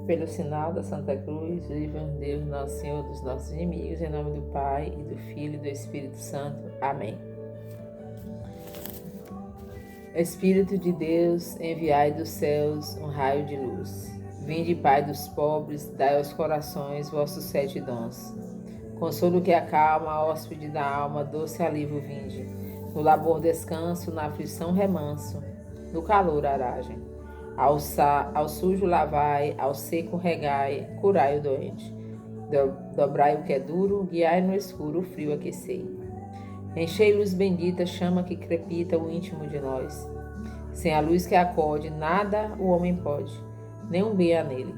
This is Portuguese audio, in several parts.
Pelo sinal da Santa Cruz, livra-nos Deus, nosso Senhor, dos nossos inimigos, em nome do Pai, e do Filho e do Espírito Santo. Amém. Espírito de Deus, enviai dos céus um raio de luz. Vinde, Pai dos pobres, dai aos corações vossos 7 dons. Consolo que acalma, hóspede da alma, doce alívio vinde. No labor descanso, na aflição remanso, no calor aragem. Ao sujo lavai, ao seco regai, curai o doente. Dobrai o que é duro, guiai no escuro, o frio aquecei. Enchei luz bendita, chama que crepita o íntimo de nós. Sem a luz que acode, nada o homem pode, nem um bem há nele.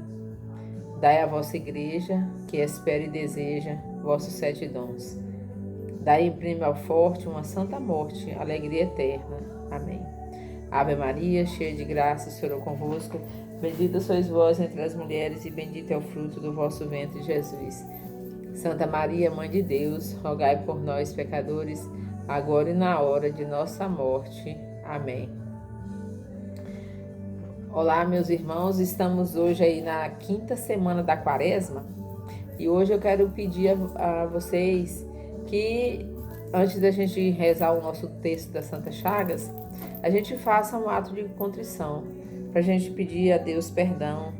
Dai à vossa igreja, que espera e deseja, vossos 7 dons. Dai e imprime ao forte uma santa morte, alegria eterna. Amém. Ave Maria, cheia de graça, o Senhor é convosco. Bendita sois vós entre as mulheres, e bendito é o fruto do vosso ventre, Jesus. Santa Maria, Mãe de Deus, rogai por nós, pecadores, agora e na hora de nossa morte. Amém. Olá, meus irmãos, estamos hoje aí na 5ª semana da Quaresma, e hoje eu quero pedir a vocês que, antes da gente rezar o nosso texto das Santas Chagas, a gente faça um ato de contrição, para a gente pedir a Deus perdão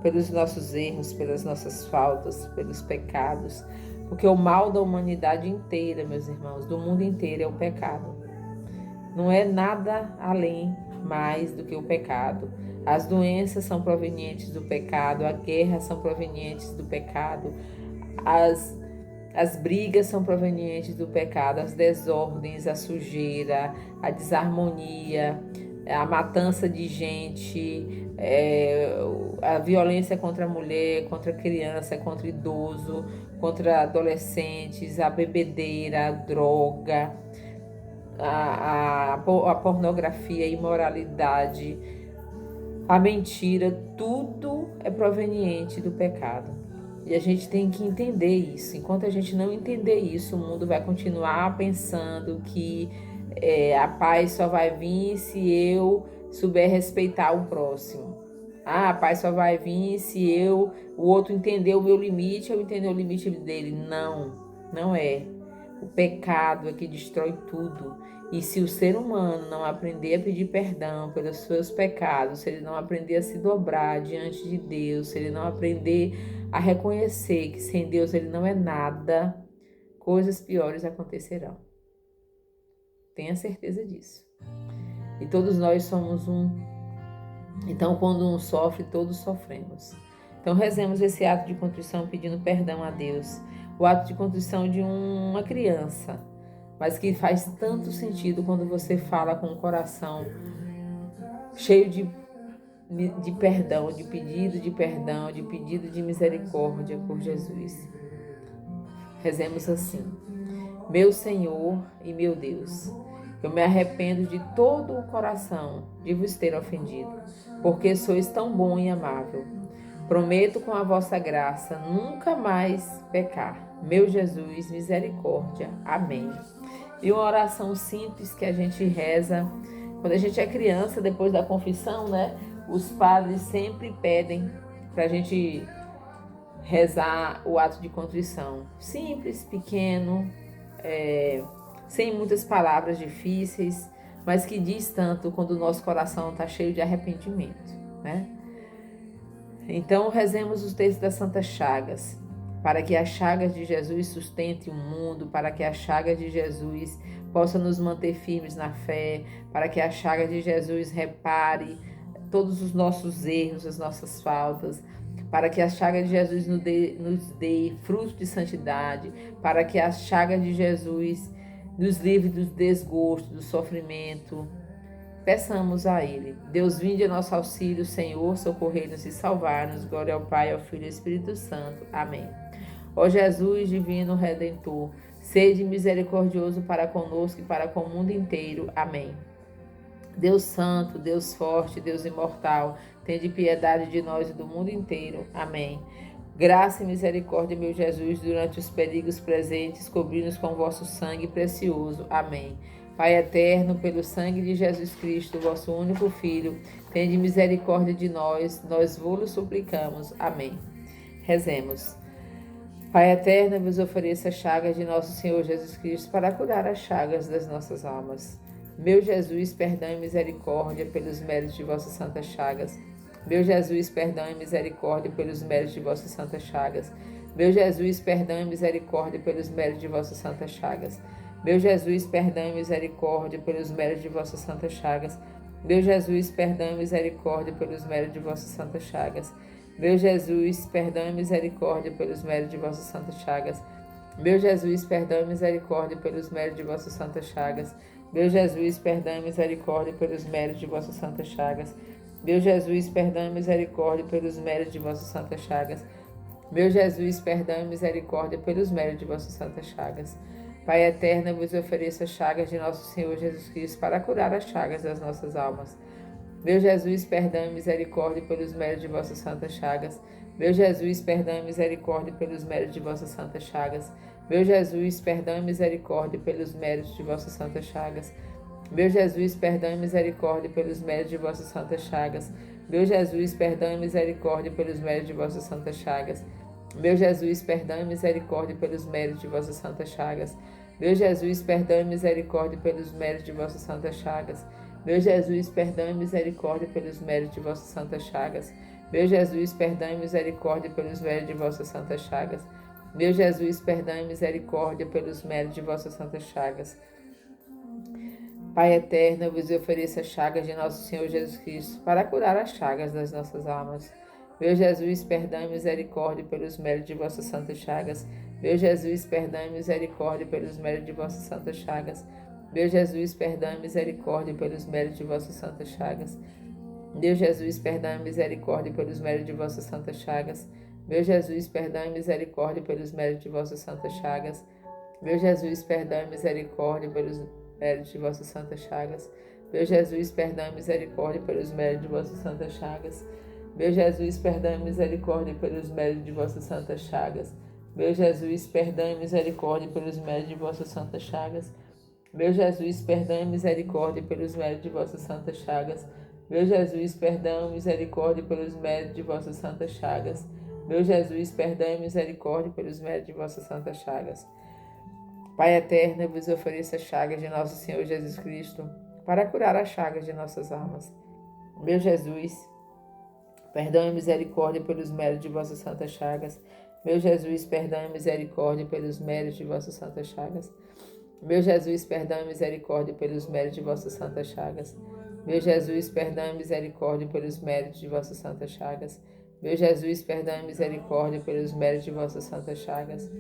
pelos nossos erros, pelas nossas faltas, pelos pecados, porque o mal da humanidade inteira, meus irmãos, do mundo inteiro é o pecado. Não é nada além mais do que o pecado. As doenças são provenientes do pecado, a guerra são provenientes do pecado, as brigas são provenientes do pecado, as desordens, a sujeira, a desarmonia, a matança de gente, a violência contra a mulher, contra a criança, contra idoso, contra adolescentes, a bebedeira, a droga, a pornografia, a imoralidade, a mentira, tudo é proveniente do pecado. E a gente tem que entender isso. Enquanto a gente não entender isso, o mundo vai continuar pensando que a paz só vai vir se eu souber respeitar o próximo. A paz só vai vir se o outro entender o meu limite, eu entender o limite dele. Não, não é. O pecado é que destrói tudo. E se o ser humano não aprender a pedir perdão pelos seus pecados, se ele não aprender a se dobrar diante de Deus, se ele não aprender a reconhecer que sem Deus ele não é nada, coisas piores acontecerão. Tenha certeza disso. E todos nós somos um. Então, quando um sofre, todos sofremos. Então, rezemos esse ato de contrição pedindo perdão a Deus. O ato de contrição de uma criança, mas que faz tanto sentido quando você fala com o coração cheio de perdão, de pedido de perdão, de pedido de misericórdia por Jesus. Rezemos assim: meu Senhor e meu Deus, eu me arrependo de todo o coração de vos ter ofendido, porque sois tão bom e amável. Prometo com a vossa graça nunca mais pecar. Meu Jesus, misericórdia. Amém. E uma oração simples que a gente reza quando a gente é criança, depois da confissão, né? Os padres sempre pedem para a gente rezar o ato de contrição. Simples, pequeno, sem muitas palavras difíceis, mas que diz tanto quando o nosso coração está cheio de arrependimento, né? Então, rezemos os textos das Santas Chagas, para que as chagas de Jesus sustentem o mundo, para que as chagas de Jesus possam nos manter firmes na fé, para que a chaga de Jesus repare todos os nossos erros, as nossas faltas, para que a chaga de Jesus nos dê fruto de santidade, para que a chaga de Jesus nos livre dos desgostos, do sofrimento. Peçamos a Ele. Deus, vinde a nosso auxílio, Senhor, socorrei-nos e salvar-nos. Glória ao Pai, ao Filho e ao Espírito Santo. Amém. Ó Jesus, divino Redentor, sede misericordioso para conosco e para com o mundo inteiro. Amém. Deus Santo, Deus Forte, Deus Imortal, tende piedade de nós e do mundo inteiro. Amém. Graça e misericórdia, meu Jesus, durante os perigos presentes, cobri-nos com vosso sangue precioso. Amém. Pai eterno, pelo sangue de Jesus Cristo, vosso único Filho, tende misericórdia de nós, nós vos suplicamos. Amém. Rezemos. Pai eterno, vos ofereço as chagas de nosso Senhor Jesus Cristo para curar as chagas das nossas almas. Meu Jesus, perdão e misericórdia pelos méritos de vossas santas chagas. Meu Jesus, perdão e misericórdia pelos méritos de vossas santas chagas. Meu Jesus, perdão e misericórdia pelos méritos de vossas santas chagas. Meu Jesus, perdão e misericórdia pelos méritos de vossas santas chagas. Meu Jesus, perdão e misericórdia pelos méritos de vossas santas chagas. Meu Jesus, perdão e misericórdia pelos méritos de vossas santas chagas. Meu Jesus, perdão e misericórdia pelos méritos de vossas santas chagas. Meu Jesus, perdão e misericórdia pelos méritos de vossas santas chagas. Meu Jesus, perdão e misericórdia pelos méritos de vossas santas chagas. Meu Jesus, perdão e misericórdia pelos méritos de vossas santas chagas. Pai eterno, eu vos ofereço as chagas de nosso Senhor Jesus Cristo para curar as chagas das nossas almas. Meu Jesus, perdão e misericórdia pelos méritos de vossas santas chagas. Meu Jesus, perdão e misericórdia pelos méritos de vossas santas chagas. Meu Jesus, perdão e misericórdia pelos méritos de vossas santas chagas. Meu Jesus, perdão e misericórdia pelos méritos de vossas santas chagas. Meu Jesus, perdão e misericórdia pelos méritos de vossas santas chagas. Meu Jesus, perdão e misericórdia pelos méritos de vossas santas chagas. Meu Jesus, perdão e misericórdia pelos méritos de vossas santas chagas. Meu Jesus, perdão e misericórdia pelos méritos de vossas santas chagas. Meu Jesus, perdão e misericórdia pelos méritos de vossas santas chagas. Meu Jesus, perdão e misericórdia pelos méritos de vossas santas chagas. Pai eterno, eu vos ofereço as chagas de nosso Senhor Jesus Cristo para curar as chagas das nossas almas. Meu Jesus, perdão e misericórdia pelos méritos de vossas santas chagas. Meu Jesus, perdão e misericórdia pelos méritos de vossas santas chagas. Meu Jesus, perdão e misericórdia pelos méritos de vossas santas chagas. Meu Jesus, perdão e misericórdia pelos méritos de vossas santas chagas. Meu Jesus, perdão e misericórdia pelos méritos de vossas santas chagas. Meu Jesus, perdão e misericórdia pelos méritos de vossas santas chagas. Meu Jesus, perdão e misericórdia pelos méritos de vossas santas chagas. Meu Jesus, perdão e misericórdia pelos méritos de vossas santas chagas. Meu Jesus, perdão e misericórdia pelos méritos de vossas santas chagas. Meu Jesus, perdão e misericórdia pelos méritos de vossas santas chagas. Meu Jesus, perdão e misericórdia pelos méritos de vossas santas chagas. Meu Jesus, perdão e misericórdia pelos méritos de vossas santas chagas. Pai eterno, eu vos ofereço as chagas de nosso Senhor Jesus Cristo para curar as chagas de nossas almas. Meu Jesus, perdão e misericórdia pelos méritos de vossas santas chagas. Meu Jesus, perdão e misericórdia pelos méritos de vossas santas chagas. Meu Jesus, perdão e misericórdia pelos méritos de vossas santas chagas. Meu Jesus, perdão e misericórdia pelos méritos de vossas santas chagas. Meu Jesus, perdão e misericórdia pelos méritos de vossas santas chagas.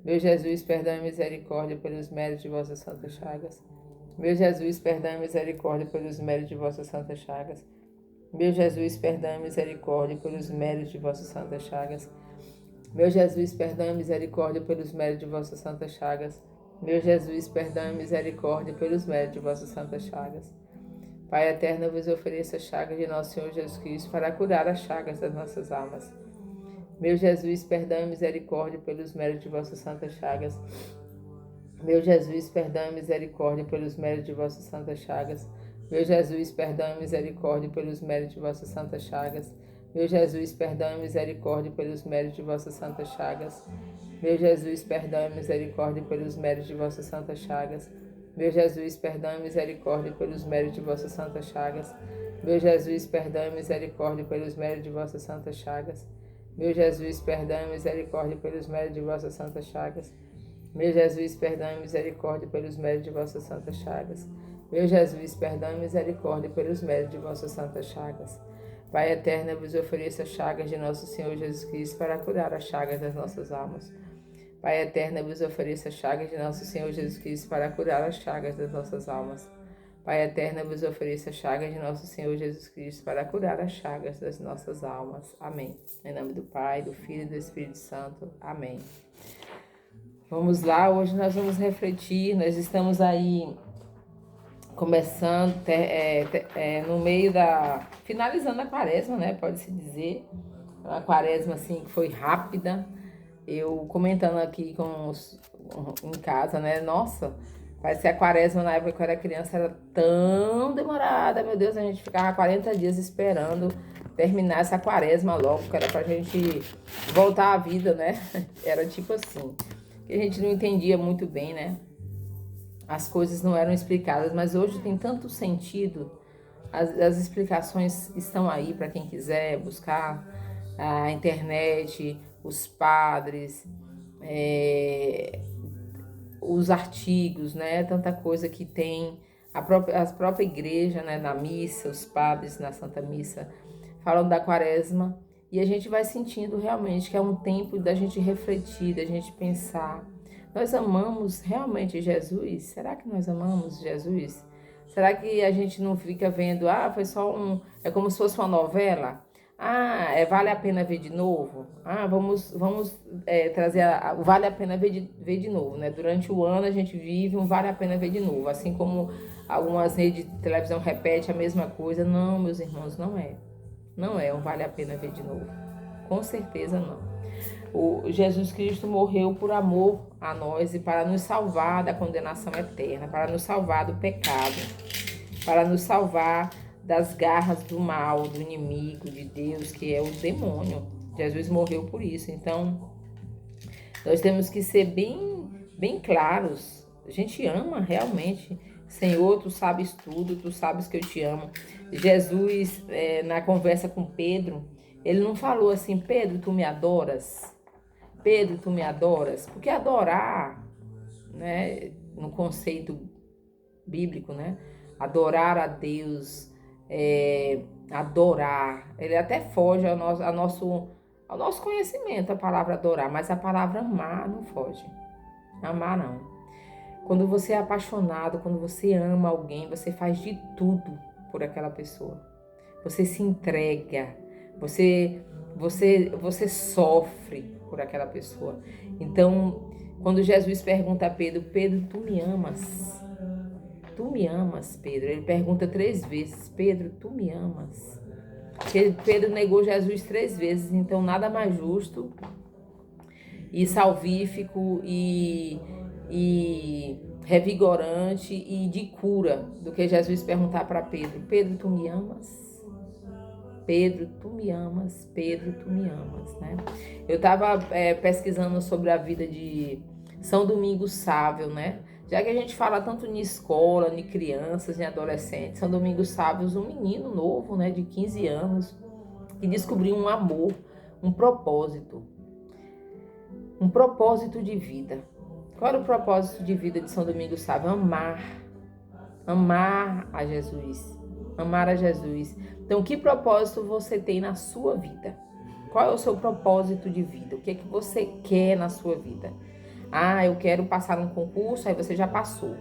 Meu Jesus, perdão e misericórdia pelos méritos de vossas santas chagas. Meu Jesus, perdão e misericórdia pelos méritos de vossas santas chagas. Meu Jesus, perdão e misericórdia pelos méritos de vossas santas chagas. Meu Jesus, perdão e misericórdia pelos méritos de vossas santas chagas. Meu Jesus, perdão e misericórdia pelos méritos de vossas santas chagas. Pai eterno, eu vos ofereço as chagas de nosso Senhor Jesus Cristo para curar as chagas das nossas almas. Meu Jesus, perdão e misericórdia pelos méritos de vossas santas chagas. Meu Jesus, perdão e misericórdia pelos méritos de vossas santas chagas. Meu Jesus, perdão e misericórdia pelos méritos de vossas santas chagas. Meu Jesus, perdão e misericórdia pelos méritos de vossas santas chagas. Meu Jesus, perdão e misericórdia pelos méritos de vossas santas chagas. Meu Jesus, perdão e misericórdia pelos méritos de vossas santas chagas. Meu Jesus, perdão e misericórdia pelos méritos de vossas santas chagas. Meu Jesus, perdão e misericórdia pelos méritos de vossas santas chagas. Meu Jesus, perdão e misericórdia pelos méritos de vossas santas chagas. Meu Jesus, perdão e misericórdia pelos méritos de vossas santas chagas. Pai eterno, eu vos ofereço as chagas de nosso Senhor Jesus Cristo para curar as chagas das nossas almas. Pai eterno, eu vos ofereço as chagas de nosso Senhor Jesus Cristo para curar as chagas das nossas almas. Pai eterno, eu vos ofereço as chagas de nosso Senhor Jesus Cristo para curar as chagas das nossas almas. Amém. Em nome do Pai, do Filho e do Espírito Santo. Amém. Vamos lá, hoje nós vamos refletir, nós estamos aí começando, no meio finalizando a quaresma, né, pode-se dizer, uma quaresma assim que foi rápida, eu comentando aqui em casa, né, nossa, Parece que a quaresma na época que eu era criança era tão demorada, meu Deus, a gente ficava 40 dias esperando terminar essa quaresma logo, que era pra gente voltar à vida, né? Era tipo assim, que a gente não entendia muito bem, né? As coisas não eram explicadas, mas hoje tem tanto sentido, as explicações estão aí para quem quiser buscar a internet, os padres, é, os artigos, né? Tanta coisa que tem a própria igreja, né? Na missa, os padres na Santa Missa falam da quaresma e a gente vai sentindo realmente que é um tempo da gente refletir, da gente pensar. Nós amamos realmente Jesus? Será que nós amamos Jesus? Será que a gente não fica vendo, foi só é como se fosse uma novela? Vale a pena ver de novo? Vamos trazer o vale a pena ver de novo, né? Durante o ano a gente vive um vale a pena ver de novo, assim como algumas redes de televisão repetem a mesma coisa. Não, meus irmãos, não é. Não é um vale a pena ver de novo. Com certeza não. O Jesus Cristo morreu por amor a nós e para nos salvar da condenação eterna, para nos salvar do pecado, para nos salvar das garras do mal, do inimigo de Deus, que é o demônio. Jesus morreu por isso. Então, nós temos que ser bem claros. A gente ama realmente. Senhor, tu sabes tudo, tu sabes que eu te amo. Jesus, na conversa com Pedro, ele não falou assim, Pedro, tu me adoras? Pedro, tu me adoras? Porque adorar, né, no conceito bíblico, né? Adorar a Deus, adorar, ele até foge ao nosso conhecimento, a palavra adorar, mas a palavra amar não foge. Amar não. Quando você é apaixonado, quando você ama alguém, você faz de tudo por aquela pessoa. Você se entrega, você sofre por aquela pessoa. Então, quando Jesus pergunta a Pedro, Pedro, tu me amas? Tu me amas, Pedro? Ele pergunta 3 vezes, Pedro, tu me amas? Porque Pedro negou Jesus 3 vezes, então nada mais justo e salvífico e revigorante e de cura do que Jesus perguntar para Pedro, Pedro, tu me amas? Pedro, tu me amas? Pedro, tu me amas, né? Eu estava pesquisando sobre a vida de São Domingos Sávio, né? Já que a gente fala tanto em escola, em crianças, em adolescentes, São Domingos Sávio, um menino novo, né, de 15 anos, que descobriu um amor, um propósito de vida. Qual era o propósito de vida de São Domingos Sávio? Amar a Jesus. Amar a Jesus. Então, que propósito você tem na sua vida? Qual é o seu propósito de vida? O que é que você quer na sua vida? Eu quero passar um concurso, aí você já passou.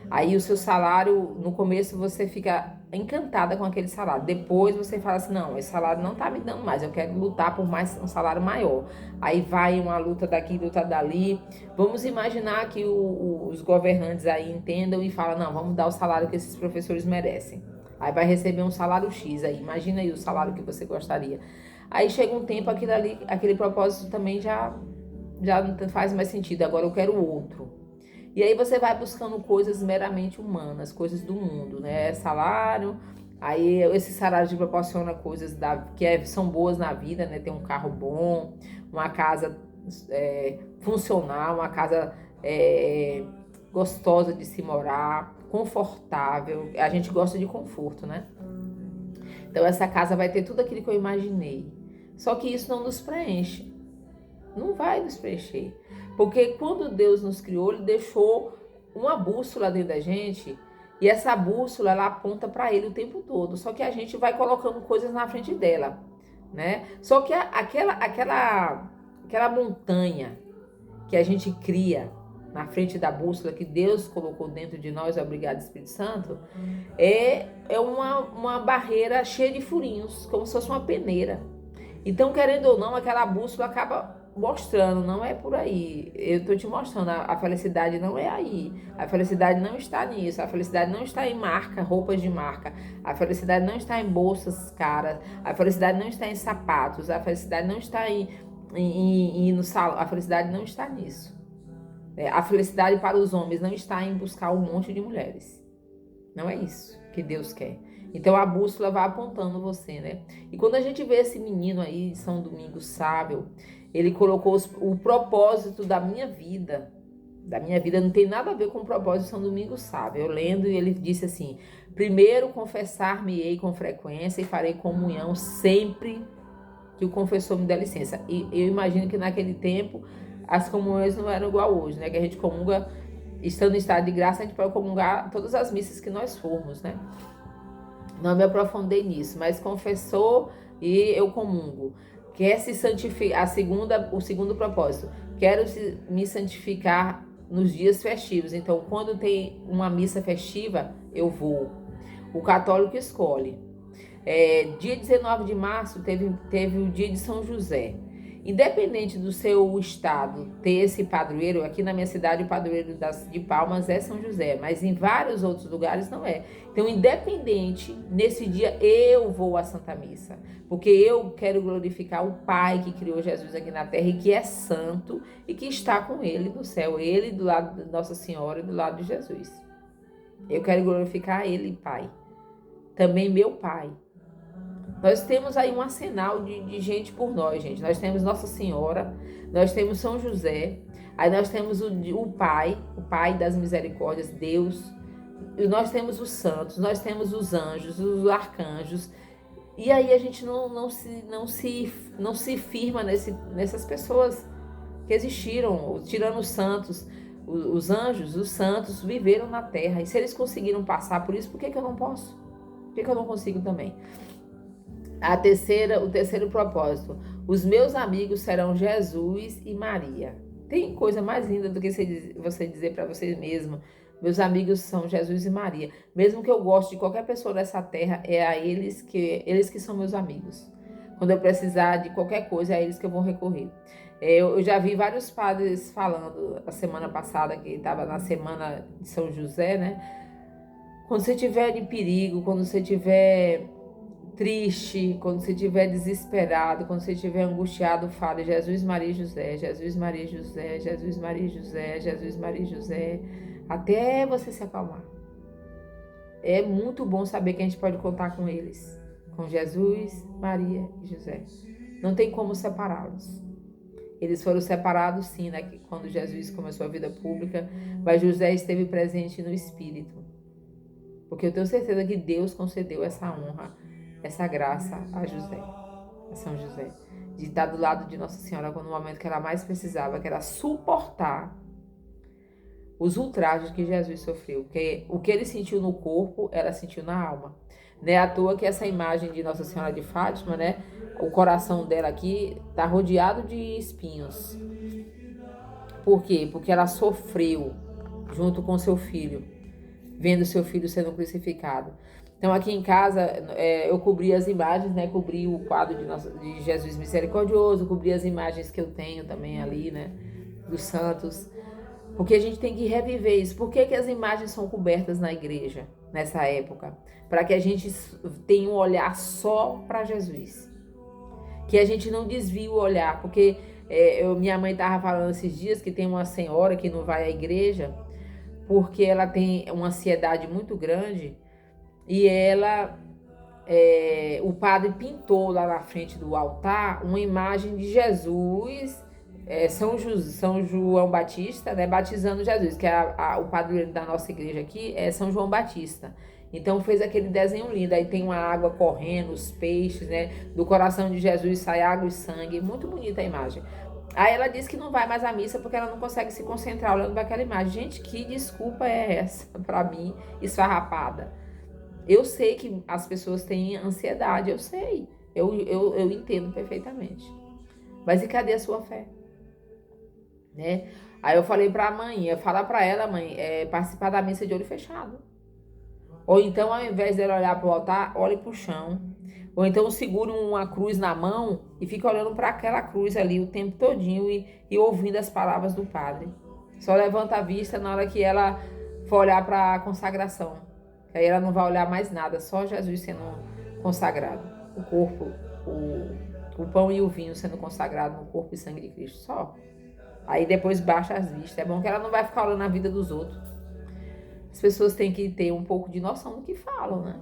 Aí o seu salário, no começo você fica encantada com aquele salário. Depois você fala assim, não, esse salário não tá me dando mais, eu quero lutar por mais um salário maior. Aí vai uma luta daqui, luta dali. Vamos imaginar que os governantes aí entendam e falam, não, vamos dar o salário que esses professores merecem. Aí vai receber um salário X aí, imagina aí o salário que você gostaria. Aí chega um tempo, aquele propósito também já não faz mais sentido, agora eu quero outro. E aí você vai buscando coisas meramente humanas, coisas do mundo, né? Salário, aí esse salário te proporciona coisas são boas na vida, né? Ter um carro bom, uma casa funcional, uma casa gostosa de se morar, confortável. A gente gosta de conforto, né? Então essa casa vai ter tudo aquilo que eu imaginei. Só que isso não nos preenche. Não vai nos preencher. Porque quando Deus nos criou, Ele deixou uma bússola dentro da gente. E essa bússola, ela aponta para Ele o tempo todo. Só que a gente vai colocando coisas na frente dela, né? Só que aquela montanha que a gente cria na frente da bússola que Deus colocou dentro de nós, obrigado Espírito Santo, é uma barreira cheia de furinhos, como se fosse uma peneira. Então, querendo ou não, aquela bússola acaba mostrando, não é por aí. Eu estou te mostrando, a felicidade não é aí. A felicidade não está nisso. A felicidade não está em marca, roupas de marca. A felicidade não está em bolsas caras. A felicidade não está em sapatos. A felicidade não está em ir no salão. A felicidade não está nisso. A felicidade para os homens não está em buscar um monte de mulheres. Não é isso que Deus quer. Então a bússola vai apontando você, né? E quando a gente vê esse menino aí, São Domingos Sábio, ele colocou o propósito da minha vida. Da minha vida não tem nada a ver com o propósito de São Domingos Sábio. Eu lendo e ele disse assim: primeiro confessar-me-ei com frequência e farei comunhão sempre que o confessor me der licença. E eu imagino que naquele tempo as comunhões não eram igual hoje, né? Que a gente comunga, estando em estado de graça, a gente pode comungar todas as missas que nós formos, né? Não me aprofundei nisso, mas confessou e eu comungo. Quer se santificar, o segundo propósito, quero me santificar nos dias festivos. Então, quando tem uma missa festiva, eu vou. O católico escolhe. Dia 19 de março teve o dia de São José. Independente do seu estado ter esse padroeiro, aqui na minha cidade o padroeiro de Palmas é São José, mas em vários outros lugares não é. Então, independente, nesse dia eu vou à Santa Missa, porque eu quero glorificar o Pai que criou Jesus aqui na terra e que é santo e que está com ele no céu, ele do lado de Nossa Senhora e do lado de Jesus. Eu quero glorificar ele, Pai. Também meu Pai. Nós temos aí um arsenal de gente por nós, gente. Nós temos Nossa Senhora, nós temos São José, aí nós temos o Pai das Misericórdias, Deus, e nós temos os santos, nós temos os anjos, os arcanjos, e aí a gente não se firma nessas pessoas que existiram, tirando os santos, os anjos, os santos viveram na terra, e se eles conseguiram passar por isso, por que eu não posso? Por que eu não consigo também? O terceiro propósito. Os meus amigos serão Jesus e Maria. Tem coisa mais linda do que você dizer para você mesmo: meus amigos são Jesus e Maria. Mesmo que eu goste de qualquer pessoa dessa terra, é a eles que são meus amigos. Quando eu precisar de qualquer coisa, é a eles que eu vou recorrer. Eu já vi vários padres falando a semana passada, que estava na semana de São José, né? Quando você estiver em perigo, quando você estiver triste, quando você estiver desesperado, quando você estiver angustiado, fale Jesus, Maria e José, Jesus, Maria e José, Jesus, Maria e José, Jesus, Maria e José, até você se acalmar. É muito bom saber que a gente pode contar com eles, com Jesus, Maria e José. Não tem como separá-los. Eles foram separados sim, né, quando Jesus começou a vida pública, mas José esteve presente no Espírito. Porque eu tenho certeza que Deus concedeu essa honra, essa graça a José, a São José, de estar do lado de Nossa Senhora no momento que ela mais precisava, que era suportar os ultrajes que Jesus sofreu, porque o que ele sentiu no corpo, ela sentiu na alma. Não é à toa que essa imagem de Nossa Senhora de Fátima, né, o coração dela aqui está rodeado de espinhos. Por quê? Porque ela sofreu junto com seu filho, vendo seu filho sendo crucificado. Então aqui em casa eu cobri as imagens, né? Cobri o quadro de Jesus Misericordioso, cobri as imagens que eu tenho também ali, né? Dos santos. Porque a gente tem que reviver isso. Por que as imagens são cobertas na igreja nessa época? Para que a gente tenha um olhar só para Jesus. Que a gente não desvie o olhar. Porque minha mãe estava falando esses dias que tem uma senhora que não vai à igreja porque ela tem uma ansiedade muito grande. E o padre pintou lá na frente do altar uma imagem de Jesus, São João Batista, né, batizando Jesus, que é o padroeiro da nossa igreja aqui, é São João Batista. Então fez aquele desenho lindo, aí tem uma água correndo, os peixes, né, do coração de Jesus sai água e sangue, muito bonita a imagem. Aí ela disse que não vai mais à missa porque ela não consegue se concentrar olhando para aquela imagem. Gente, que desculpa é essa para mim, esfarrapada? Eu sei que as pessoas têm ansiedade, eu sei. Eu entendo perfeitamente. Mas e cadê a sua fé? Né? Aí eu falei para a mãe, falar para ela, mãe, participar da missa de olho fechado. Ou então, ao invés dela olhar para o altar, olhe para o chão. Ou então segure uma cruz na mão e fique olhando para aquela cruz ali o tempo todinho e ouvindo as palavras do padre. Só levanta a vista na hora que ela for olhar para a consagração. Aí ela não vai olhar mais nada, só Jesus sendo consagrado. O corpo, o pão e o vinho sendo consagrado no corpo e sangue de Cristo, só. Aí depois baixa as vistas. É bom que ela não vai ficar olhando a vida dos outros. As pessoas têm que ter um pouco de noção do que falam, né?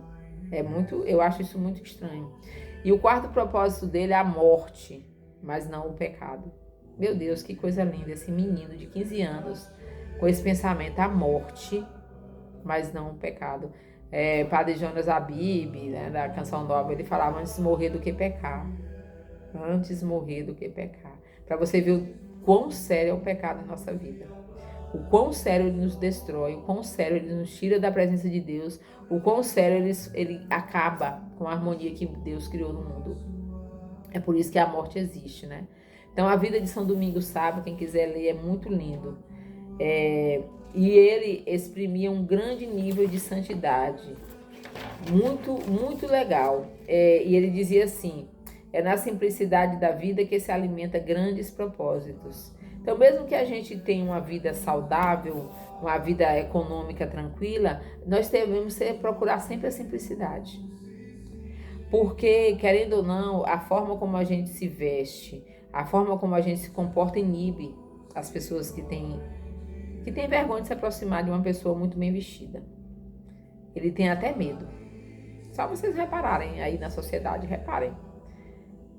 Eu acho isso muito estranho. E o quarto propósito dele é a morte, mas não o pecado. Meu Deus, que coisa linda, esse menino de 15 anos com esse pensamento, a morte, mas não o pecado. Padre Jonas Abib, né, da Canção Nova, ele falava antes morrer do que pecar. Antes morrer do que pecar. Para você ver o quão sério é o pecado em nossa vida. O quão sério ele nos destrói, o quão sério ele nos tira da presença de Deus, o quão sério ele acaba com a harmonia que Deus criou no mundo. É por isso que a morte existe, né? Então a vida de São Domingos Sábio, quem quiser ler, é muito lindo. E ele exprimia um grande nível de santidade, muito, muito legal. E ele dizia assim, é na simplicidade da vida que se alimenta grandes propósitos. Então, mesmo que a gente tenha uma vida saudável, uma vida econômica tranquila, nós devemos procurar sempre a simplicidade. Porque, querendo ou não, a forma como a gente se veste, a forma como a gente se comporta inibe as pessoas que têm vergonha de se aproximar de uma pessoa muito bem vestida. Ele tem até medo. Só vocês repararem aí na sociedade, reparem.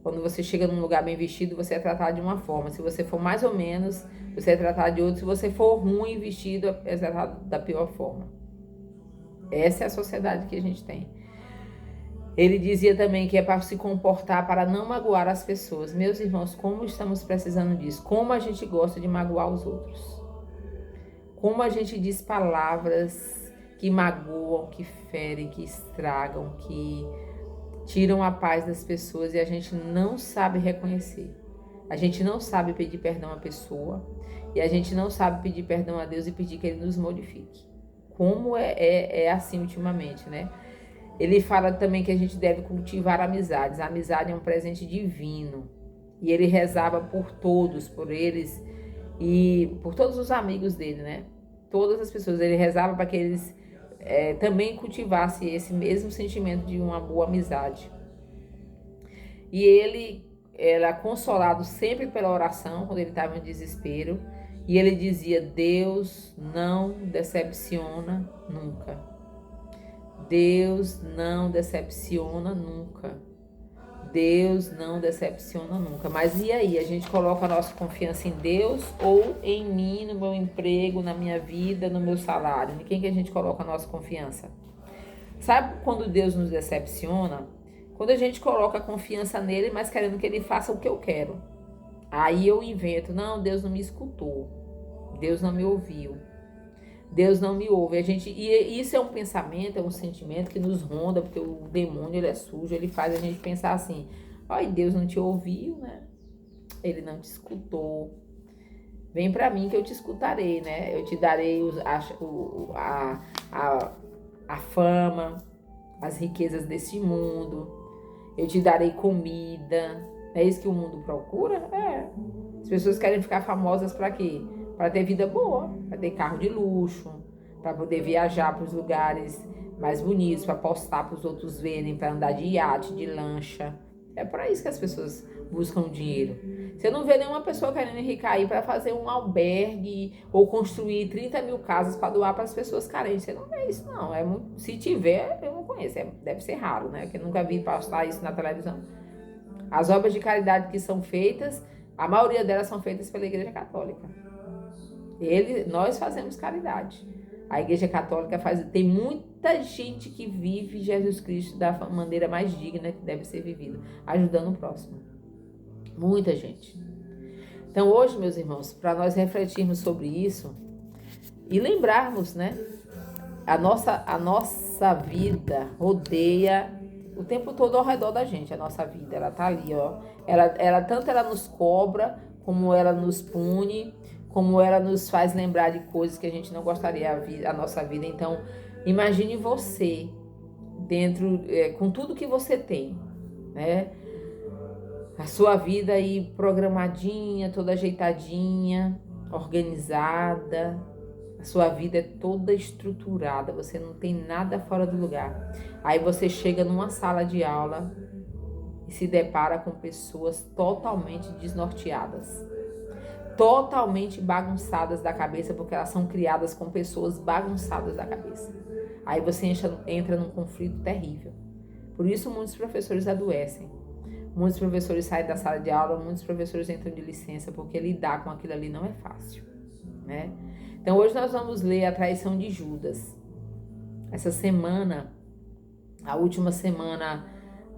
Quando você chega num lugar bem vestido, você é tratado de uma forma. Se você for mais ou menos, você é tratado de outra. Se você for ruim vestido, é tratado da pior forma. Essa é a sociedade que a gente tem. Ele dizia também que é para se comportar, para não magoar as pessoas. Meus irmãos, como estamos precisando disso? Como a gente gosta de magoar os outros. Como a gente diz palavras que magoam, que ferem, que estragam, que tiram a paz das pessoas e a gente não sabe reconhecer. A gente não sabe pedir perdão à pessoa e a gente não sabe pedir perdão a Deus e pedir que Ele nos modifique. Como é assim ultimamente, né? Ele fala também que a gente deve cultivar amizades. A amizade é um presente divino. E ele rezava por todos, por eles e por todos os amigos dele, né? Todas as pessoas. Ele rezava para que eles também cultivassem esse mesmo sentimento de uma boa amizade. E ele era consolado sempre pela oração, quando ele estava em desespero. E ele dizia, Deus não decepciona nunca. Deus não decepciona nunca. Deus não decepciona nunca. Mas e aí? A gente coloca a nossa confiança em Deus ou em mim, no meu emprego, na minha vida, no meu salário? Em quem que a gente coloca a nossa confiança? Sabe quando Deus nos decepciona? Quando a gente coloca a confiança nele, mas querendo que ele faça o que eu quero. Aí eu invento, não, Deus não me escutou. Deus não me ouviu. Deus não me ouve. E isso é um pensamento, é um sentimento que nos ronda, porque o demônio ele é sujo, ele faz a gente pensar assim, ai, Deus não te ouviu, né? Ele não te escutou. Vem pra mim que eu te escutarei, né? Eu te darei a fama, as riquezas desse mundo. Eu te darei comida. É isso que o mundo procura? As pessoas querem ficar famosas pra quê? Para ter vida boa, para ter carro de luxo, para poder viajar para os lugares mais bonitos, para postar para os outros verem, para andar de iate, de lancha. É para isso que as pessoas buscam dinheiro. Você não vê nenhuma pessoa querendo enriquecer aí para fazer um albergue ou construir 30 mil casas para doar para as pessoas carentes. Você não vê isso, não. Se tiver, eu não conheço. Deve ser raro, né? Porque eu nunca vi postar isso na televisão. As obras de caridade que são feitas, a maioria delas são feitas pela Igreja Católica. Nós fazemos caridade. A Igreja Católica tem muita gente que vive Jesus Cristo da maneira mais digna que deve ser vivida, ajudando o próximo. Muita gente. Então hoje, meus irmãos, para nós refletirmos sobre isso e lembrarmos, né? A nossa vida rodeia o tempo todo ao redor da gente. A nossa vida, ela tá ali, ó. Tanto ela nos cobra, como ela nos pune, como ela nos faz lembrar de coisas que a gente não gostaria a nossa vida. Então, imagine você dentro, com tudo que você tem, né? A sua vida aí programadinha, toda ajeitadinha, organizada. A sua vida é toda estruturada, você não tem nada fora do lugar. Aí você chega numa sala de aula e se depara com pessoas totalmente desnorteadas. totalmente bagunçadas da cabeça, porque elas são criadas com pessoas bagunçadas da cabeça. Aí você entra num conflito terrível. Por isso muitos professores adoecem. Muitos professores saem da sala de aula, muitos professores entram de licença, porque lidar com aquilo ali não é fácil, né? Então hoje nós vamos ler a traição de Judas. Essa semana, a última semana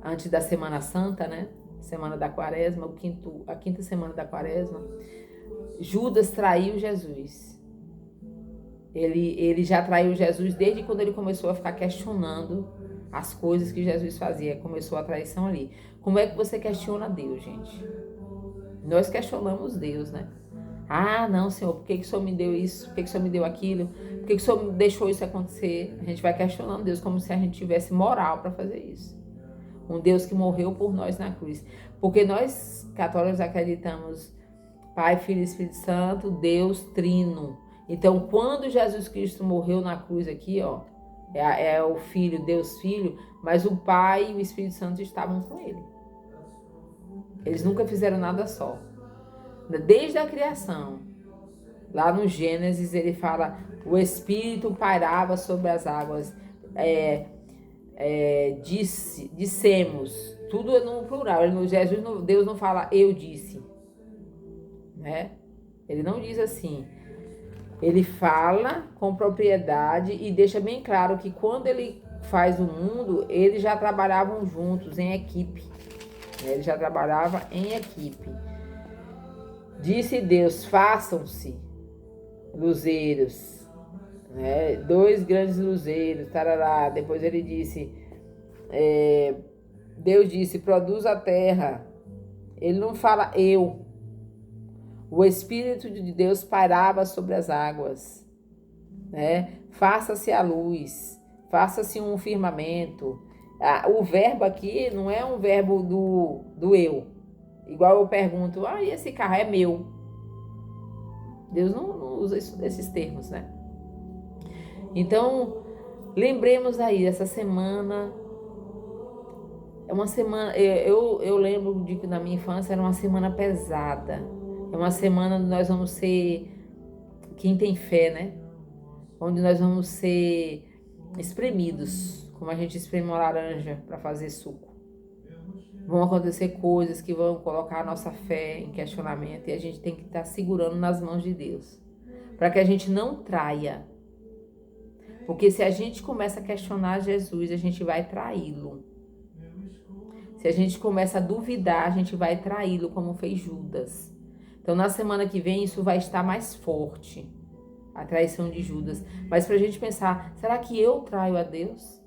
antes da Semana Santa, né? Semana da Quaresma, a quinta semana da Quaresma, Judas traiu Jesus. Ele já traiu Jesus desde quando ele começou a ficar questionando as coisas que Jesus fazia. Começou a traição ali. Como é que você questiona Deus, gente? Nós questionamos Deus, né? Ah, não, Senhor, por que o Senhor me deu isso? Por que o Senhor me deu aquilo? Por que o Senhor deixou isso acontecer? A gente vai questionando Deus como se a gente tivesse moral para fazer isso. Um Deus que morreu por nós na cruz. Porque nós, católicos, acreditamos Pai, Filho e Espírito Santo, Deus Trino. Então, quando Jesus Cristo morreu na cruz aqui, ó, é o Filho, Deus Filho, mas o Pai e o Espírito Santo estavam com ele. Eles nunca fizeram nada só. Desde a criação, lá no Gênesis, ele fala, o Espírito pairava sobre as águas. Dissemos, tudo é no plural. Deus não fala, eu disse. Né? Ele não diz assim. Ele fala com propriedade e deixa bem claro que quando ele faz o mundo, eles já trabalhavam juntos, em equipe. Ele já trabalhava em equipe. Disse Deus, façam-se luzeiros, né? 2 grandes luzeiros, tarará. Depois ele disse, Deus disse, produz a terra. Ele não fala eu. O Espírito de Deus pairava sobre as águas, né? Faça-se a luz, faça-se um firmamento. O verbo aqui não é um verbo do eu. Igual eu pergunto, e esse carro é meu? Deus não usa esses termos, né? Então, lembremos aí, essa semana é uma semana, eu lembro de que na minha infância era uma semana pesada. É uma semana onde nós vamos ser, quem tem fé, né? Onde nós vamos ser espremidos, como a gente espreme uma laranja para fazer suco. Vão acontecer coisas que vão colocar a nossa fé em questionamento e a gente tem que estar segurando nas mãos de Deus, para que a gente não traia. Porque se a gente começa a questionar Jesus, a gente vai traí-lo. Se a gente começa a duvidar, a gente vai traí-lo, como fez Judas. Então, na semana que vem, isso vai estar mais forte, a traição de Judas. Mas para a gente pensar, será que eu traio a Deus?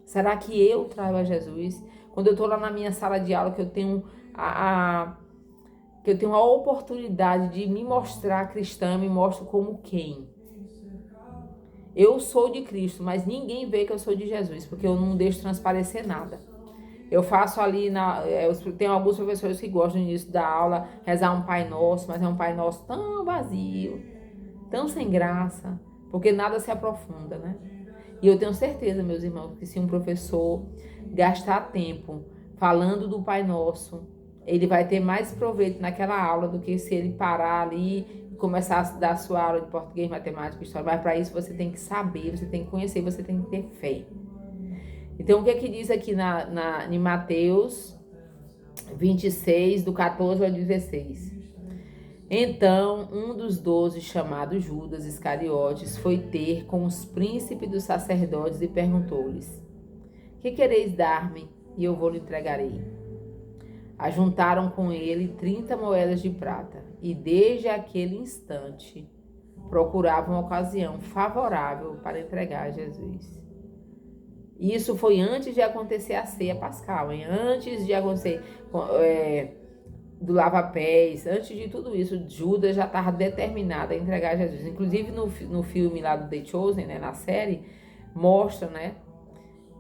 Será que eu traio a Jesus? Quando eu estou lá na minha sala de aula, que eu tenho a oportunidade de me mostrar cristã, eu me mostro como quem? Eu sou de Cristo, mas ninguém vê que eu sou de Jesus, porque eu não deixo transparecer nada. Eu faço ali, tem alguns professores que gostam no início da aula, rezar um Pai Nosso, mas é um Pai Nosso tão vazio, tão sem graça, porque nada se aprofunda, né? E eu tenho certeza, meus irmãos, que se um professor gastar tempo falando do Pai Nosso, ele vai ter mais proveito naquela aula do que se ele parar ali e começar a dar a sua aula de português, matemática, história. Mas para isso você tem que saber, você tem que conhecer, você tem que ter fé. Então, o que é que diz aqui em Mateus 26, do 14 ao 16? Então, um dos 12, chamado Judas Iscariotes, foi ter com os príncipes dos sacerdotes e perguntou-lhes, que quereis dar-me e eu vou lhe entregarei? Ajuntaram com ele 30 moedas de prata e desde aquele instante procuravam uma ocasião favorável para entregar a Jesus. Isso foi antes de acontecer a ceia pascal, hein? Antes de acontecer do lava-pés, antes de tudo isso, Judas já estava determinado a entregar Jesus. Inclusive no filme lá do The Chosen, né, na série, mostra, né,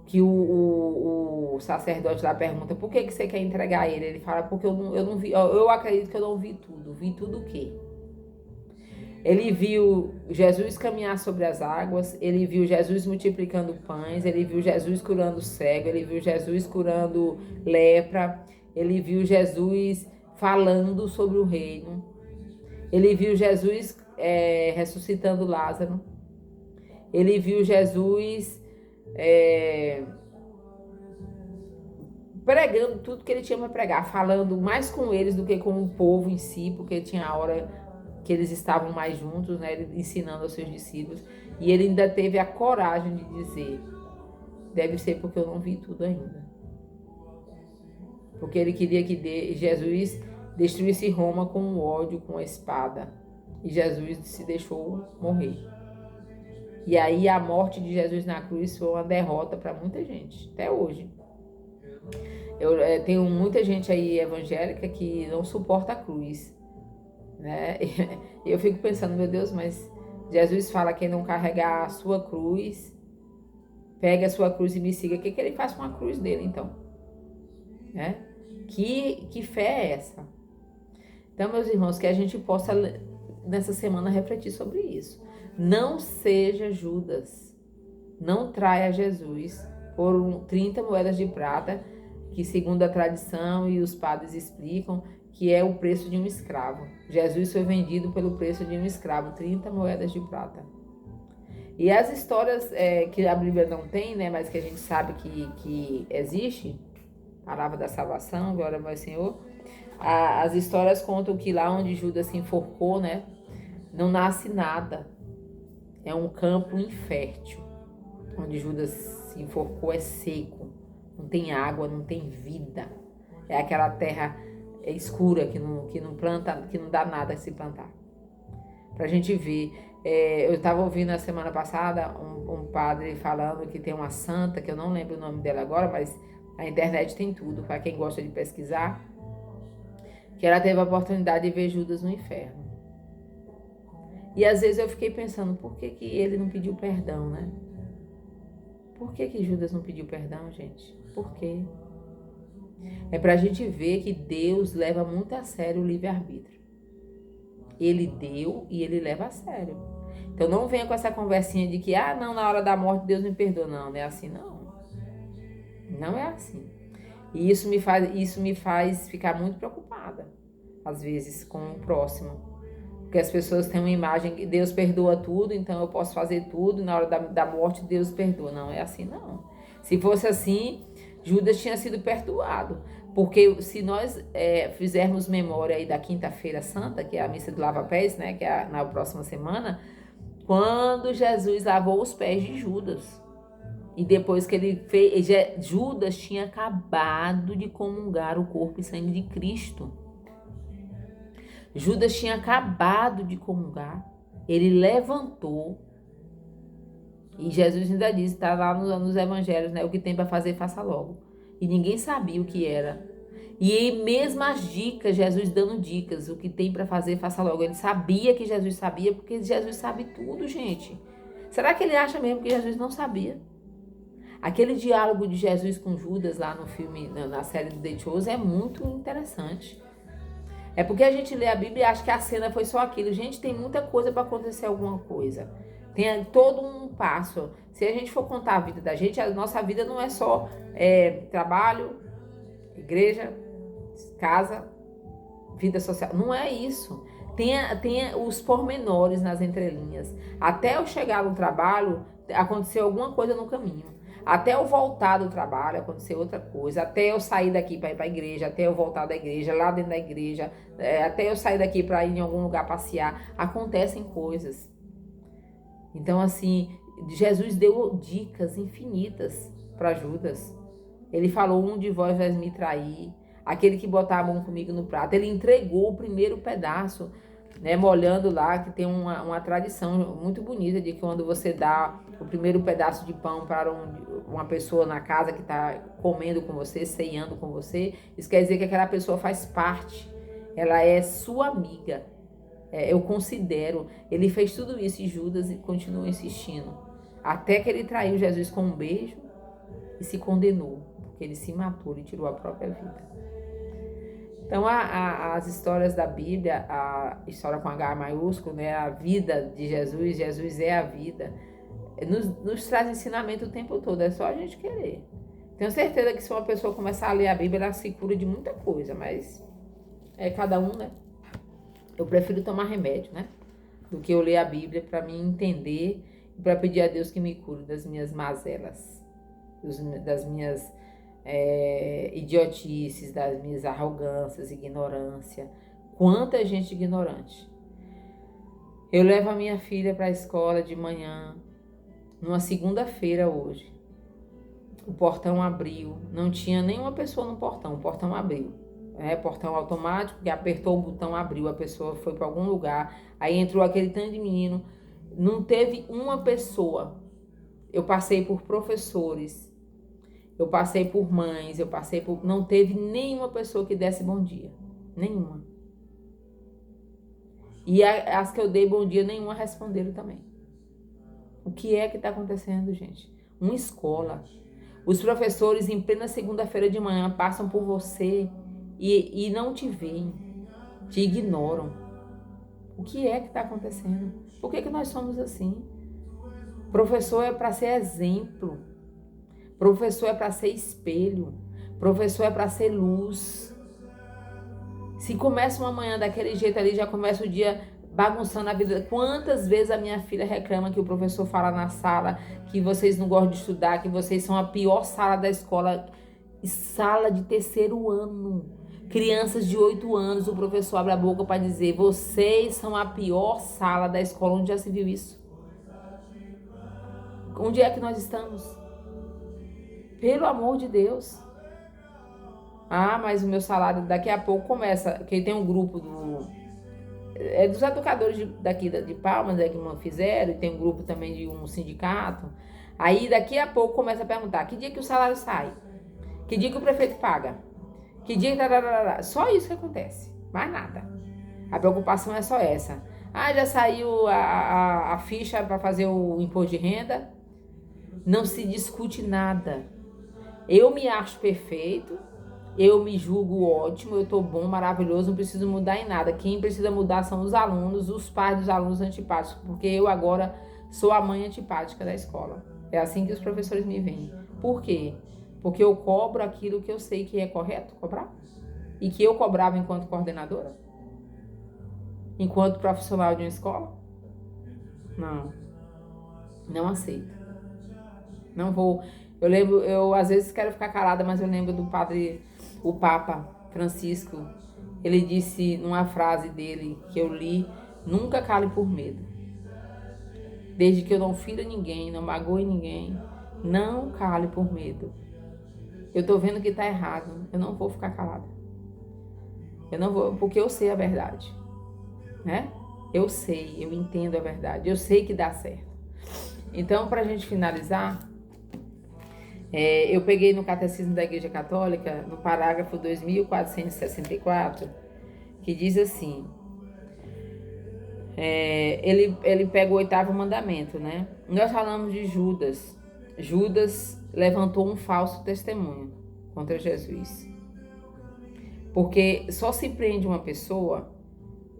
que o sacerdote lá pergunta, por que você quer entregar ele? Ele fala, porque eu não vi, eu acredito que eu não vi tudo. Vi tudo o quê? Ele viu Jesus caminhar sobre as águas, ele viu Jesus multiplicando pães, ele viu Jesus curando cego, ele viu Jesus curando lepra, ele viu Jesus falando sobre o reino. Ele viu Jesus ressuscitando Lázaro. Ele viu Jesus pregando tudo que ele tinha para pregar, falando mais com eles do que com o povo em si, porque tinha a hora que eles estavam mais juntos, né, ele ensinando aos seus discípulos. E ele ainda teve a coragem de dizer: deve ser porque eu não vi tudo ainda. Porque ele queria que Jesus destruísse Roma com o ódio, com a espada. E Jesus se deixou morrer. E aí a morte de Jesus na cruz foi uma derrota para muita gente, até hoje. Eu tenho muita gente aí evangélica que não suporta a cruz, né? E eu fico pensando, meu Deus, mas Jesus fala que quem não carregar a sua cruz, pegue a sua cruz e me siga. O que ele faz com a cruz dele, então? Né? Que fé é essa? Então, meus irmãos, que a gente possa, nessa semana, refletir sobre isso. Não seja Judas. Não traia Jesus por 30 moedas de prata, que segundo a tradição e os padres explicam, que é o preço de um escravo. Jesus foi vendido pelo preço de um escravo, 30 moedas de prata. E as histórias que a Bíblia não tem, né, mas que a gente sabe que existe, palavra da salvação, glória ao Senhor, as histórias contam que lá onde Judas se enforcou, né, não nasce nada. É um campo infértil. Onde Judas se enforcou é seco. Não tem água, não tem vida. É aquela terra escura que não planta, que não dá nada a se plantar. Pra gente ver. Eu estava ouvindo na semana passada um padre falando que tem uma santa, que eu não lembro o nome dela agora, mas a internet tem tudo, para quem gosta de pesquisar, que ela teve a oportunidade de ver Judas no inferno. E às vezes eu fiquei pensando, por que ele não pediu perdão, né? Por que Judas não pediu perdão, gente? Por quê? É pra gente ver que Deus leva muito a sério o livre-arbítrio. Ele deu e ele leva a sério. Então não venha com essa conversinha de que, não, na hora da morte Deus me perdoa. Não, não é assim, não. Não é assim. E isso me faz ficar muito preocupada, às vezes, com o próximo. Porque as pessoas têm uma imagem que Deus perdoa tudo, então eu posso fazer tudo, e na hora da morte Deus perdoa. Não é assim, não. Se fosse assim, Judas tinha sido perdoado. Porque se nós fizermos memória aí da Quinta-feira Santa, que é a missa do lava-pés, né, que é na próxima semana, quando Jesus lavou os pés de Judas. E depois que ele fez, Judas tinha acabado de comungar o corpo e sangue de Cristo. Judas tinha acabado de comungar, ele levantou, e Jesus ainda disse, está lá nos evangelhos, né? O que tem para fazer, faça logo. E ninguém sabia o que era. E mesmo as dicas, Jesus dando dicas, o que tem para fazer, faça logo. Ele sabia que Jesus sabia, porque Jesus sabe tudo, gente. Será que ele acha mesmo que Jesus não sabia? Aquele diálogo de Jesus com Judas lá no filme, na série do The Chosen, é muito interessante. É porque a gente lê a Bíblia e acha que a cena foi só aquilo. Gente, tem muita coisa para acontecer alguma coisa. Tem todo um passo. Se a gente for contar a vida da gente, a nossa vida não é só trabalho, igreja, casa, vida social. Não é isso. Tem os pormenores nas entrelinhas. Até eu chegar no trabalho, aconteceu alguma coisa no caminho. Até eu voltar do trabalho, aconteceu outra coisa. Até eu sair daqui para ir para a igreja, até eu voltar da igreja, lá dentro da igreja, até eu sair daqui para ir em algum lugar passear, acontecem coisas. Então, assim, Jesus deu dicas infinitas para Judas. Ele falou, um de vós vai me trair, aquele que botar a mão comigo no prato. Ele entregou o primeiro pedaço, né, molhando lá, que tem uma tradição muito bonita de que quando você dá o primeiro pedaço de pão para uma pessoa na casa que está comendo com você, ceando com você, isso quer dizer que aquela pessoa faz parte, ela é sua amiga. Eu considero, ele fez tudo isso e Judas continua insistindo, até que ele traiu Jesus com um beijo e se condenou, porque ele se matou, ele tirou a própria vida. Então, as histórias da Bíblia, a história com H maiúsculo, né, a vida de Jesus, Jesus é a vida, nos traz ensinamento o tempo todo, é só a gente querer. Tenho certeza que se uma pessoa começar a ler a Bíblia, ela se cura de muita coisa, mas é cada um, né? Eu prefiro tomar remédio, né? Do que eu ler a Bíblia para me entender e para pedir a Deus que me cure das minhas mazelas, das minhas idiotices, das minhas arrogâncias, ignorância. Quanta gente ignorante. Eu levo a minha filha para a escola de manhã, numa segunda-feira hoje. O portão abriu, não tinha nenhuma pessoa no portão, o portão abriu. Portão automático, que apertou o botão, abriu, a pessoa foi para algum lugar, aí entrou aquele tanto de menino, não teve uma pessoa. Eu passei por professores, eu passei por mães, não teve nenhuma pessoa que desse bom dia, nenhuma. E as que eu dei bom dia, nenhuma responderam também. O que é que está acontecendo, gente? Uma escola. Os professores, em plena segunda-feira de manhã, passam por você e não te veem, te ignoram. O que é que está acontecendo? Por que nós somos assim? Professor é para ser exemplo. Professor é para ser espelho. Professor é para ser luz. Se começa uma manhã daquele jeito ali, já começa o dia bagunçando a vida. Quantas vezes a minha filha reclama que o professor fala na sala que vocês não gostam de estudar, que vocês são a pior sala da escola, sala de terceiro ano. Crianças de 8 anos, o professor abre a boca para dizer: vocês são a pior sala da escola. Onde já se viu isso? Onde é que nós estamos? Pelo amor de Deus. Ah, mas o meu salário daqui a pouco começa, que tem um grupo dos educadores daqui de Palmas, que fizeram, e tem um grupo também de um sindicato. Aí daqui a pouco começa a perguntar: que dia que o salário sai? Que dia que o prefeito paga? Que dia que... Só isso que acontece, mais nada. A preocupação é só essa. Ah, já saiu a ficha para fazer o imposto de renda? Não se discute nada. Eu me acho perfeito, eu me julgo ótimo, eu tô bom, maravilhoso, não preciso mudar em nada. Quem precisa mudar são os alunos, os pais dos alunos antipáticos, porque eu agora sou a mãe antipática da escola. É assim que os professores me veem. Por quê? Porque eu cobro aquilo que eu sei que é correto cobrar e que eu cobrava enquanto coordenadora, enquanto profissional de uma escola. Não aceito. Não vou. Eu às vezes quero ficar calada, mas eu lembro do padre, o Papa Francisco. Ele disse numa frase dele que eu li: nunca cale por medo. Desde que eu não fira ninguém, não magoe ninguém, não cale por medo. Eu tô vendo que tá errado, eu não vou ficar calada. Eu não vou, porque eu sei a verdade, né? Eu sei, eu entendo a verdade, eu sei que dá certo. Então, pra gente finalizar, eu peguei no Catecismo da Igreja Católica, no parágrafo 2464, que diz assim, ele pega o 8º mandamento, né? Nós falamos de Judas. Judas levantou um falso testemunho contra Jesus. Porque só se prende uma pessoa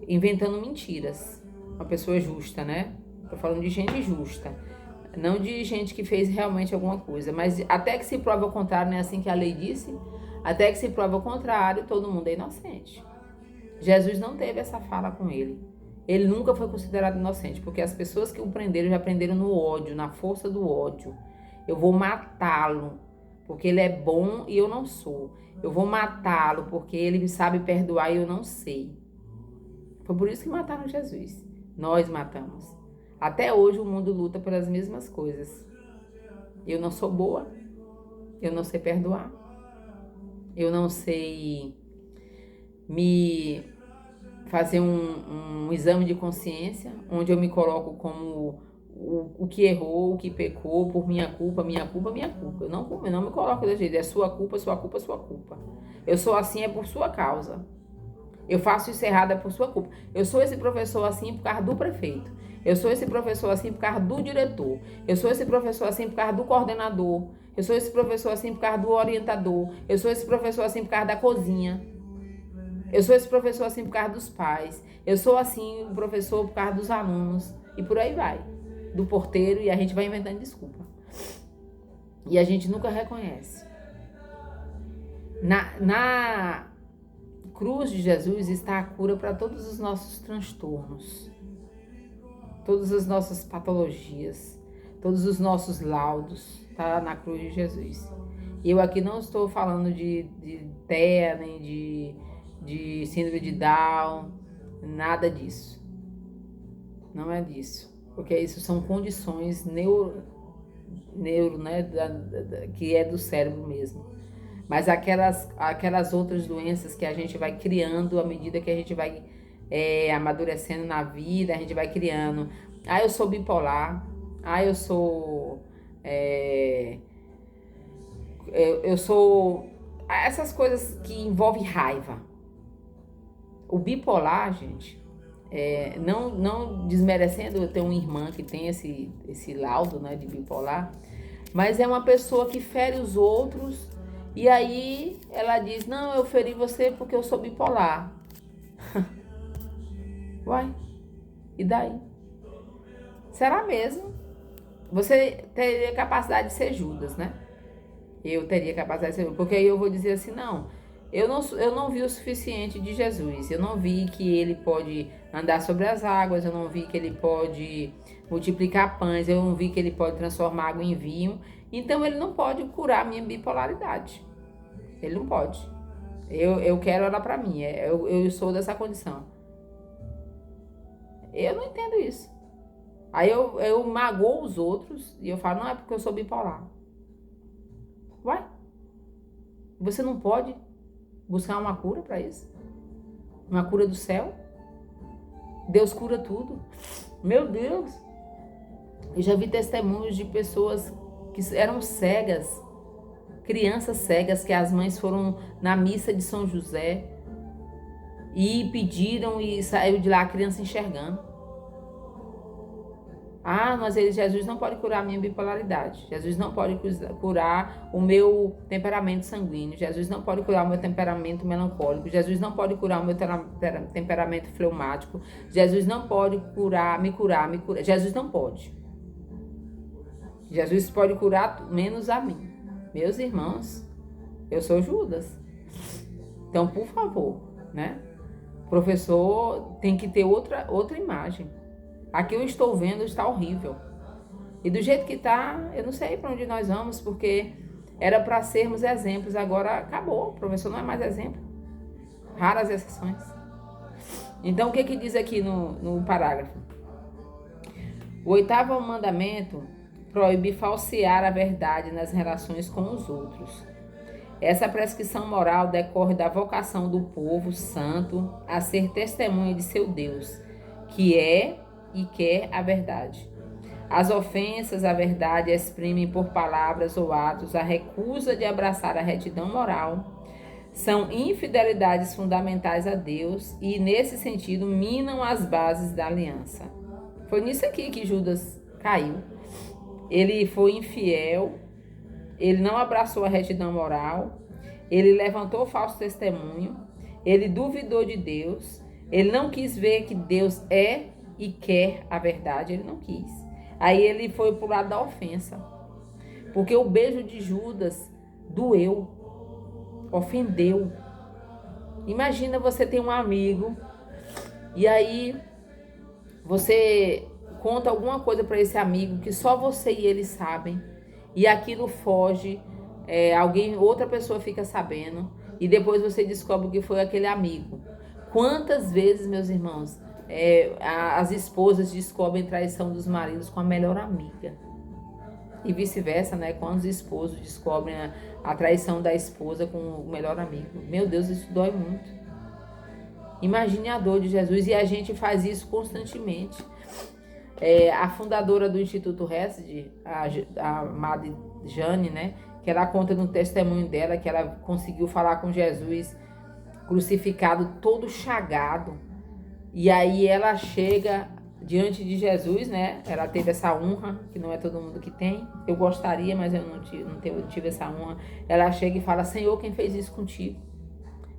inventando mentiras. Uma pessoa justa, né? Tô falando de gente justa. Não de gente que fez realmente alguma coisa. Mas até que se prove o contrário, não é assim que a lei disse? Até que se prove o contrário, todo mundo é inocente. Jesus não teve essa fala com ele. Ele nunca foi considerado inocente, porque as pessoas que o prenderam já prenderam no ódio, na força do ódio. Eu vou matá-lo, porque ele é bom e eu não sou. Eu vou matá-lo, porque ele sabe perdoar e eu não sei. Foi por isso que mataram Jesus. Nós matamos. Até hoje o mundo luta pelas mesmas coisas. Eu não sou boa. Eu não sei perdoar. Eu não sei me fazer um exame de consciência, onde eu me coloco como o que errou, o que pecou, por minha culpa, minha culpa, minha culpa. Eu não me coloco desse jeito. É sua culpa, sua culpa, sua culpa. Eu sou assim é por sua causa. Eu faço isso errado é por sua culpa. Eu sou esse professor assim por causa do prefeito. Eu sou esse professor assim por causa do diretor. Eu sou esse professor assim por causa do coordenador. Eu sou esse professor assim por causa do orientador. Eu sou esse professor assim por causa da cozinha. Eu sou esse professor assim por causa dos pais. Eu sou assim o professor por causa dos alunos. E por aí vai. Do porteiro, e a gente vai inventando desculpa. E a gente nunca reconhece. cruz de Jesus está a cura para todos os nossos transtornos, todas as nossas patologias, todos os nossos laudos, está na cruz de Jesus. E eu aqui não estou falando de TEA, nem de síndrome de Down, nada disso. Não é disso. Porque isso são condições neuro, né, que é do cérebro mesmo. Mas aquelas outras doenças que a gente vai criando à medida que a gente vai amadurecendo na vida, a gente vai criando. Ah, eu sou bipolar. Ah, eu sou... eu sou... Essas coisas que envolvem raiva. O bipolar, gente, não desmerecendo, eu tenho uma irmã que tem esse laudo, né, de bipolar, mas é uma pessoa que fere os outros e aí ela diz, não, eu feri você porque eu sou bipolar. Uai, e daí? Será mesmo? Você teria capacidade de ser Judas, né? Eu teria capacidade de ser Judas, porque aí eu vou dizer assim, não, eu não vi o suficiente de Jesus, eu não vi que ele pode andar sobre as águas, eu não vi que ele pode multiplicar pães, eu não vi que ele pode transformar água em vinho, então ele não pode curar a minha bipolaridade, ele não pode. Eu quero ela pra mim, eu sou dessa condição. Eu não entendo isso. Aí eu magoo os outros e eu falo, não, é porque eu sou bipolar. Uai, você não pode buscar uma cura para isso? Uma cura do céu? Deus cura tudo. Meu Deus! Eu já vi testemunhos de pessoas que eram cegas, crianças cegas, que as mães foram na missa de São José e pediram e saiu de lá a criança enxergando. Ah, mas Jesus não pode curar a minha bipolaridade. Jesus não pode curar o meu temperamento sanguíneo. Jesus não pode curar o meu temperamento melancólico. Jesus não pode curar o meu temperamento fleumático. Jesus não pode me curar. Jesus não pode. Jesus pode curar menos a mim. Meus irmãos, eu sou Judas. Então, por favor, né? O professor tem que ter outra imagem. Aqui eu estou vendo, está horrível. E do jeito que está, eu não sei para onde nós vamos, porque era para sermos exemplos, agora acabou. O professor não é mais exemplo. Raras exceções. Então, o que diz aqui no parágrafo? O 8º mandamento proíbe falsear a verdade nas relações com os outros. Essa prescrição moral decorre da vocação do povo santo a ser testemunha de seu Deus, que é e quer a verdade. As ofensas à verdade exprimem por palavras ou atos a recusa de abraçar a retidão moral, são infidelidades fundamentais a Deus e, nesse sentido, minam as bases da aliança. Foi nisso aqui que Judas caiu. Ele foi infiel, ele não abraçou a retidão moral, ele levantou falso testemunho, ele duvidou de Deus, ele não quis ver que Deus é e quer a verdade, ele não quis. Aí ele foi pro lado da ofensa, porque o beijo de Judas doeu, ofendeu. Imagina você ter um amigo e aí você conta alguma coisa para esse amigo que só você e ele sabem e aquilo foge, outra pessoa fica sabendo e depois você descobre que foi aquele amigo. Quantas vezes, meus irmãos, as esposas descobrem traição dos maridos com a melhor amiga e vice-versa, né? Quando os esposos descobrem a traição da esposa com o melhor amigo. Meu Deus, isso dói muito. Imagine a dor de Jesus, e a gente faz isso constantemente. A fundadora do Instituto Hesed, a Madre Jane, né? Que ela conta no testemunho dela que ela conseguiu falar com Jesus crucificado, todo chagado. E aí ela chega diante de Jesus, né? Ela teve essa honra, que não é todo mundo que tem. Eu gostaria, mas eu não tive essa honra. Ela chega e fala, Senhor, quem fez isso contigo?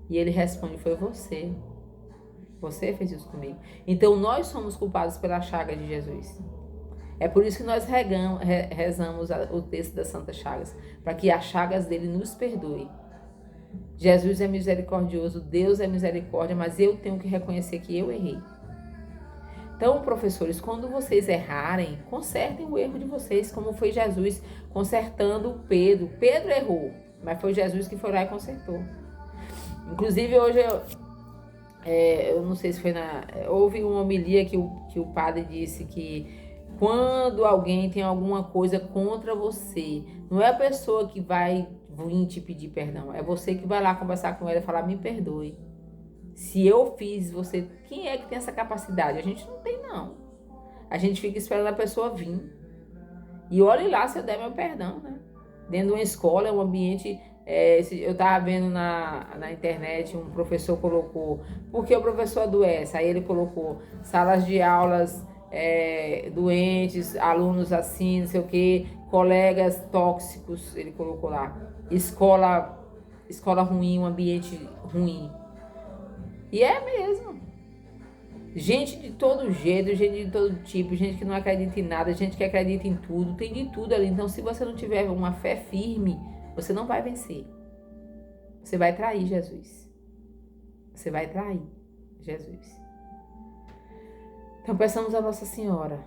E ele responde, foi você. Você fez isso comigo. Então nós somos culpados pela chaga de Jesus. É por isso que nós rezamos o texto das Santas Chagas, para que as chagas dele nos perdoem. Jesus é misericordioso, Deus é misericórdia, mas eu tenho que reconhecer que eu errei. Então, professores, quando vocês errarem, consertem o erro de vocês, como foi Jesus consertando Pedro. Pedro errou, mas foi Jesus que foi lá e consertou. Inclusive, hoje, eu não sei se foi houve uma homilia que o padre disse que quando alguém tem alguma coisa contra você, não é a pessoa que vai vir te pedir perdão, é você que vai lá conversar com ela e falar, me perdoe. Se eu fiz, você... Quem é que tem essa capacidade? A gente não tem, não. A gente fica esperando a pessoa vir. E olhe lá se eu der meu perdão, né? Dentro de uma escola, é um ambiente... eu estava vendo na internet, um professor colocou... Por que o professor adoece? Aí ele colocou salas de aulas doentes, alunos assim, não sei o quê, colegas tóxicos, ele colocou lá. Escola ruim, um ambiente ruim. E é mesmo. Gente de todo jeito, gente de todo tipo, gente que não acredita em nada, gente que acredita em tudo, tem de tudo ali. Então, se você não tiver uma fé firme, você não vai vencer. Você vai trair Jesus. Você vai trair Jesus. Então, peçamos a Nossa Senhora.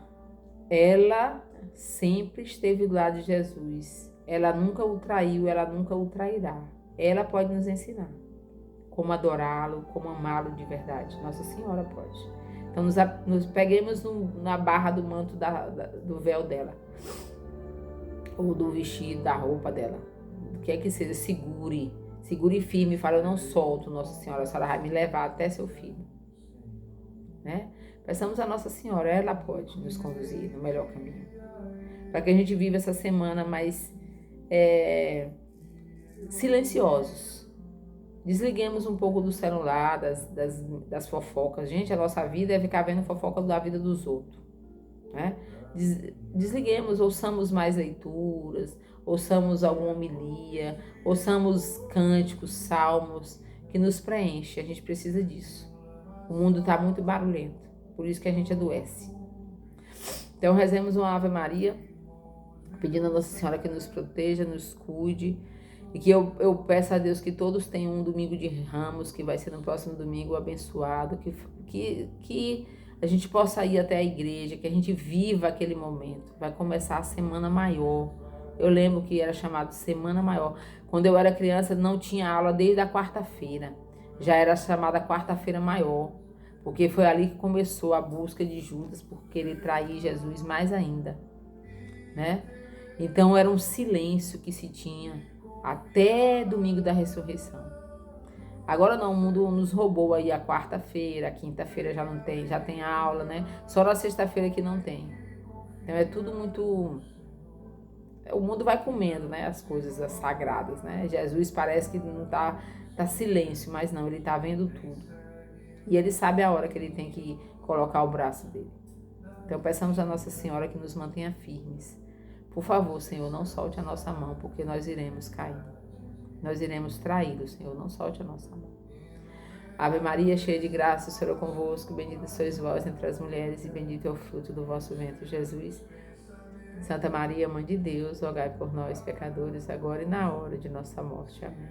Ela sempre esteve do lado de Jesus. Ela nunca o traiu, ela nunca o trairá. Ela pode nos ensinar como adorá-lo, como amá-lo de verdade. Nossa Senhora pode. Então, nos peguemos na barra do manto do véu dela. Ou do vestido, da roupa dela. O que é que seja, segure. Segure firme e fale, eu não solto, Nossa Senhora. A senhora vai me levar até seu filho. Né? Peçamos a Nossa Senhora. Ela pode nos conduzir no melhor caminho. Para que a gente viva essa semana mais silenciosos. Desliguemos um pouco do celular, das fofocas. Gente, a nossa vida é ficar vendo fofoca da vida dos outros. Né? Desliguemos, ouçamos mais leituras, ouçamos alguma homilia, ouçamos cânticos, salmos, que nos preenche. A gente precisa disso. O mundo está muito barulhento, por isso que a gente adoece. Então, rezemos uma Ave Maria, pedindo a Nossa Senhora que nos proteja, nos cuide, e que eu peço a Deus que todos tenham um domingo de Ramos, que vai ser no próximo domingo, abençoado, que a gente possa ir até a igreja, que a gente viva aquele momento. Vai começar a Semana Maior. Eu lembro que era chamado Semana Maior. Quando eu era criança, não tinha aula desde a quarta-feira. Já era chamada Quarta-feira Maior, porque foi ali que começou a busca de Judas por querer trair Jesus mais ainda, né? Então era um silêncio que se tinha até domingo da ressurreição. Agora não, o mundo nos roubou aí a quarta-feira, a quinta-feira já não tem, já tem aula, né? Só na sexta-feira que não tem. Então é tudo muito... O mundo vai comendo, né? As coisas sagradas, né? Jesus parece que não tá silêncio, mas não, ele tá vendo tudo. E ele sabe a hora que ele tem que colocar o braço dele. Então peçamos a Nossa Senhora que nos mantenha firmes. Por favor, Senhor, não solte a nossa mão, porque nós iremos cair. Nós iremos traí-lo, Senhor, não solte a nossa mão. Ave Maria, cheia de graça, o Senhor é convosco, bendita sois vós entre as mulheres, e bendito é o fruto do vosso ventre, Jesus. Santa Maria, Mãe de Deus, rogai por nós, pecadores, agora e na hora de nossa morte. Amém.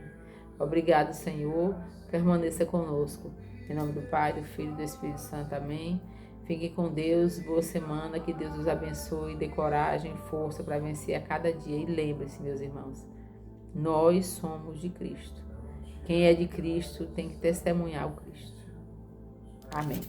Obrigado, Senhor, permaneça conosco. Em nome do Pai, do Filho e do Espírito Santo. Amém. Fiquem com Deus, boa semana, que Deus os abençoe, dê coragem, força para vencer a cada dia. E lembre-se, meus irmãos, nós somos de Cristo. Quem é de Cristo tem que testemunhar o Cristo. Amém.